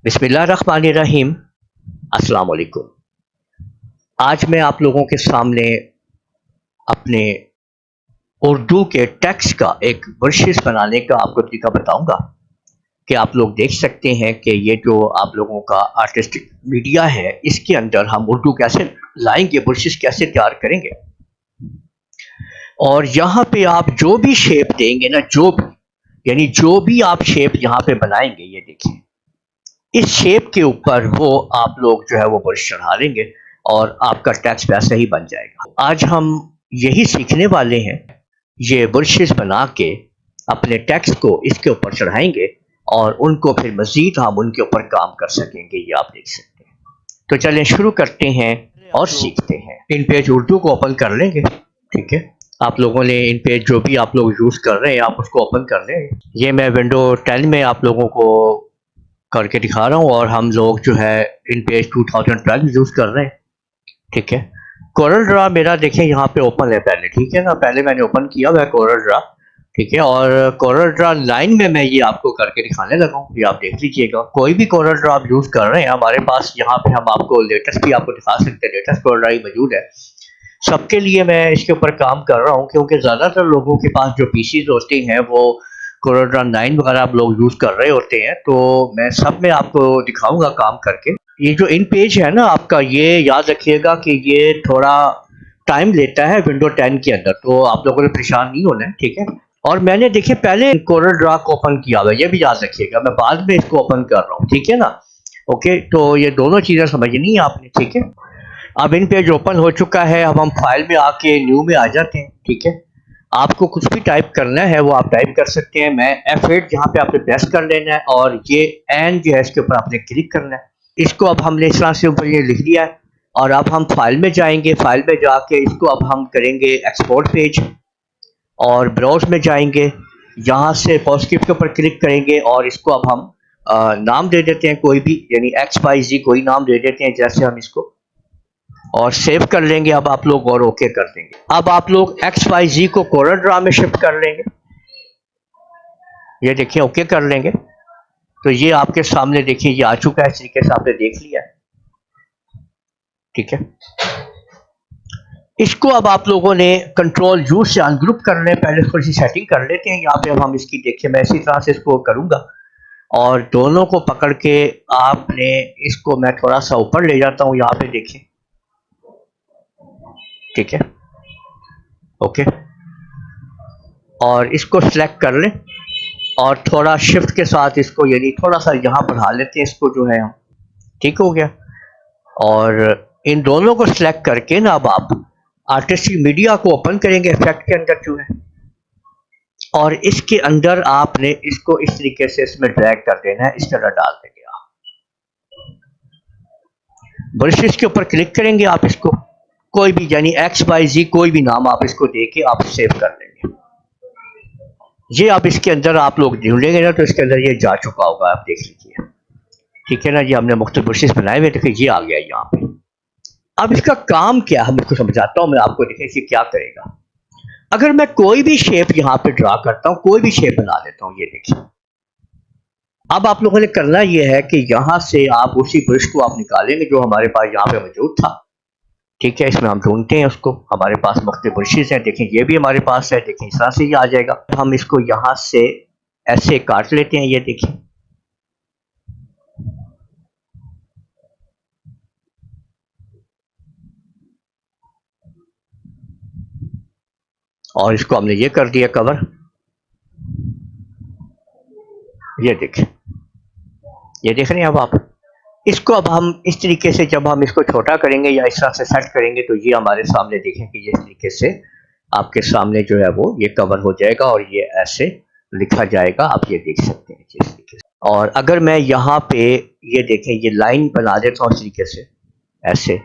बिस्मिल्लाहिर्रहमानिर्रहीम। अस्सलाम वालेकुम। आज मैं आप लोगों के सामने अपने उर्दू के टेक्स्ट का एक वर्सेस बनाने का आपको तरीका बताऊंगा कि आप लोग देख सकते हैं कि ये जो आप लोगों का आर्टिस्टिक मीडिया है इसके अंदर हम उर्दू कैसे लाएंगे, वर्सेस कैसे तैयार करेंगे। और यहाँ पे आप जो भी शेप देंगे ना, जो भी आप शेप यहाँ पे बनाएंगे, ये देखिए इस शेप के ऊपर वो आप लोग जो है वो ब्रश चढ़ा लेंगे और आपका टेक्स्ट वैसे ही बन जाएगा। आज हम यही सीखने वाले हैं, ये ब्रशेस बना के अपने टेक्स्ट को इसके ऊपर चढ़ाएंगे और उनको फिर मजीद हम उनके ऊपर काम कर सकेंगे। ये आप देख सकते हैं। तो चलें शुरू करते हैं और सीखते हैं। इन पेज उर्दू को ओपन कर लेंगे। ठीक है, आप लोगों ने इन पेज जो भी आप लोग यूज कर रहे हैं आप उसको ओपन कर लें। ये मैं विंडो 10 में आप लोगों को करके दिखा रहा हूँ और हम लोग जो है इन पेज 2012 यूज कर रहे हैं। ठीक है, कोरल ड्रा मेरा देखें यहाँ पे ओपन है पहले। ठीक है ना, पहले मैंने ओपन किया हुआ है कोरल ड्रा। ठीक है, और कोरल ड्रा लाइन में मैं ये आपको करके दिखाने लगा हूँ, ये आप देख लीजिएगा। कोई भी कोरल ड्रा आप यूज कर रहे हैं, हमारे पास यहाँ पे हम आपको लेटेस्ट भी आपको दिखा सकते हैं, लेटेस्ट कोरल ड्रा ही मौजूद है। सबके लिए मैं इसके ऊपर काम कर रहा हूँ क्योंकि ज्यादातर लोगों के पास जो पीसीज होते हैं वो कोरल ड्रा 9 वगैरह आप लोग यूज कर रहे होते हैं, तो मैं सब में आपको दिखाऊंगा काम करके। ये जो इन पेज है ना आपका, ये याद रखिएगा कि ये थोड़ा टाइम लेता है विंडो 10 के अंदर, तो आप लोगों ने परेशान नहीं होना है। ठीक है, और मैंने देखिए पहले कोरल ड्रा को ओपन किया हुआ है, ये भी याद रखिएगा, मैं बाद में इसको ओपन कर रहा हूँ। ठीक है ना, ओके, तो ये दोनों चीजें समझनी है आपने। ठीक है, अब इन पेज ओपन हो चुका है। अब हम फाइल में आके न्यू में आ जाते हैं। ठीक है, आपको कुछ भी टाइप करना है वो आप टाइप कर सकते हैं। मैं F8 यहाँ पे आपने प्रेस कर लेना है और ये एन जो है इसके ऊपर आपने क्लिक करना है। इसको अब हमने इस तरह से ऊपर ये लिख दिया है और अब हम फाइल में जाएंगे। फाइल में जाके इसको अब हम करेंगे एक्सपोर्ट पेज और ब्राउज में जाएंगे, यहाँ से पॉजिटिव के ऊपर क्लिक करेंगे और इसको अब हम नाम दे देते हैं कोई भी, यानी XYZ कोई नाम दे देते हैं जैसे हम इसको, और सेव कर लेंगे अब आप लोग और ओके कर देंगे। अब आप लोग XYZ को कोरल ड्रा में शिफ्ट कर लेंगे, ये देखिए ओके कर लेंगे तो ये आपके सामने देखिए ये आ चुका है। इस तरीके से आपने देख लिया। ठीक है, इसको अब आप लोगों ने कंट्रोल U से अनग्रुप करना है। पहले थोड़ी सी सेटिंग कर लेते हैं यहाँ पे। अब हम इसकी देखिए मैं इसी तरह से इसको करूंगा और दोनों को पकड़ के आपने इसको मैं थोड़ा सा ऊपर ले जाता हूँ, यहाँ पे देखिए। ठीक है, ओके, और इसको सिलेक्ट कर लें और थोड़ा शिफ्ट के साथ इसको यानी थोड़ा सा यहाँ बढ़ा लेते हैं इसको जो है हम। ठीक हो गया, और इन दोनों को सिलेक्ट करके ना अब आप आर्टिस्टिक मीडिया को ओपन करेंगे इफेक्ट के अंदर जो है, और इसके अंदर आपने इसको इस तरीके से इसमें ड्रैग कर देना है, इस तरह डाल देंगे आप। ब्रशेस के ऊपर क्लिक करेंगे आप, इसको कोई भी यानी XYZ कोई भी नाम आप इसको दे के आप सेव कर लेंगे। ये अब इसके अंदर आप लोग ढूंढेंगे ना तो इसके अंदर ये जा चुका होगा, आप देख लीजिए। ठीक है ना, ये हमने मुख्तलिफ ब्रशेस बनाए हुए, देखिए ये आ गया यहाँ पे। अब इसका काम क्या है हम इसको समझाता हूँ मैं आपको, देखिए इसे क्या करेगा। अगर मैं कोई भी शेप यहाँ पे ड्रा करता हूँ, कोई भी शेप बना लेता हूँ, ये देखिए। अब आप लोगों ने करना ये है कि यहाँ से आप उसी ब्रश को आप निकालेंगे जो हमारे पास यहाँ पे मौजूद था। ठीक है, इसमें हम ढूंढते हैं उसको, हमारे पास मुख्तलिफ ब्रशेस हैं। देखें ये भी हमारे पास है, देखें इस तरह से ये आ जाएगा। हम इसको यहाँ से ऐसे काट लेते हैं, ये देखिए। और इसको हमने ये कर दिया कवर, ये देखें, ये देख रहे हैं। अब आप इसको अब हम इस तरीके से जब हम इसको छोटा करेंगे या इस तरह से सेट करेंगे तो ये हमारे सामने देखें कि ये इस तरीके से आपके सामने जो है वो ये कवर हो जाएगा और ये ऐसे लिखा जाएगा, आप ये देख सकते हैं इस तरीके से। और अगर मैं यहाँ पे ये देखें ये लाइन बना देता हूँ इस तरीके से ऐसे,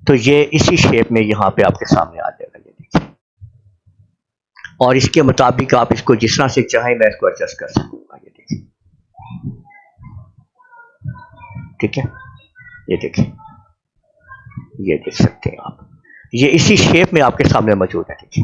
तो ये इसी शेप में यहाँ पे आपके सामने आ जाएगा, ये देखिए। और इसके मुताबिक आप इसको जिस तरह से चाहें मैं इसको एडजस्ट कर सकूंगा, ये देखिए। ठीक है, ये देखिए, ये देख सकते हैं आप, ये इसी शेप में आपके सामने मौजूद है। देखिए,